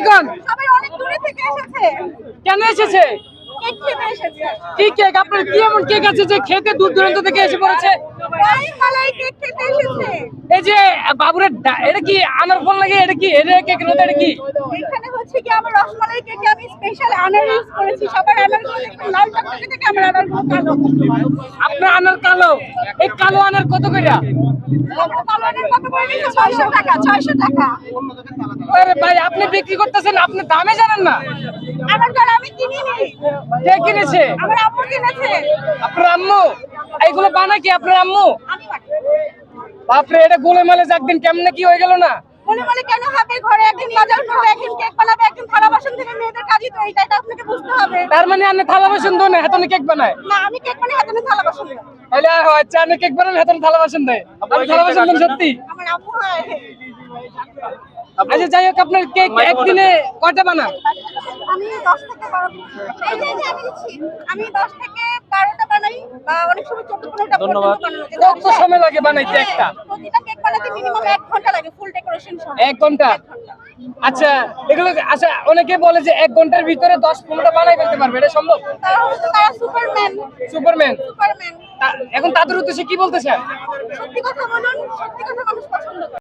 কোন? সবাই অনেক দূরে থেকে এসেছে। কেন এসেছে? কেক খেতে এসেছে। কি কেক? আপনার কি এমন কেক আছে যে খেতে দূর দূরান্ত থেকে এসে পড়েছে? রসমালাই কেক খেতে এসেছে। এই যে বাবুরের এটা কি আনার ফল লাগে? এটা কি এটা কেক না? এটা কি? এখানে হচ্ছে কি আমার রসমালাই কেকে আমি স্পেশাল আনার ইউজ করেছি। সবার আনারগুলো দেখুন লাল টকটকে থেকে আমার আনারগুলো কালো। আপনার আনার কালো। এই কালো আনার কত কইরা? কালো আনার কত করে নিচ্ছে? 600 টাকা। 600 টাকা। আরে ভাই, আপনি বিক্রি করতেছেন, আপনি দামে জানেন না। আমার দ্বারা আমি কিনিনি। কে কিনেছে? আমার আম্মু কিনেছে। আপনার আম্মু? এইগুলো বানায় কি আপনার আম্মু? আমি বানাই। বাপরে, এটা গোলেমালে একদিন কেমনে কি হয়ে গেল না? বলে বলে কেন হবে? ঘরে একদিন বাজার করবে, একদিন কেক বানাবে, একদিন থালা বাসন ধুবে। মেয়েদের কাজই তো এইটা, এটা আপনাকে বুঝতে হবে। তার মানে আপনি থালা বাসন ধোন না, হাতে কেক বানায়? না, আমি কেক বানাই, হাতে থালা বাসন ধুই। তাহলে আচ্ছা, আপনি কেক বানান, হাতে থালা বাসন দেয়? আপনি থালা বাসন দেন সত্যি? আমার আম্মু হয়। আচ্ছা, যাই হোক, আপনার কেক একদিনে কয়টা বানান? আমি 10 থেকে 12 এই যে আমি দিচ্ছি। আমি 10 থেকে 12টা বানাই বা অনেক সময় 14-15টা পর্যন্ত বানানো যায়। কত সময় লাগে বানাইতে একটা? প্রতিটা কেক বানাতে মিনিমাম 1 ঘন্টা লাগে, ফুল ডেকোরেশন সহ। 1 ঘন্টা? আচ্ছা, এগুলো আচ্ছা, অনেকে বলে যে 1 ঘন্টার ভিতরে 10-15টা বানাই ফেলতে পারবে, এটা সম্ভব? তারা সুপারম্যান। সুপারম্যান। সুপারম্যান। এখন তাদের উদ্দেশ্যে কি বলতে চান? সত্যি কথা বলুন, সত্যি কথা মানুষ পছন্দ করে।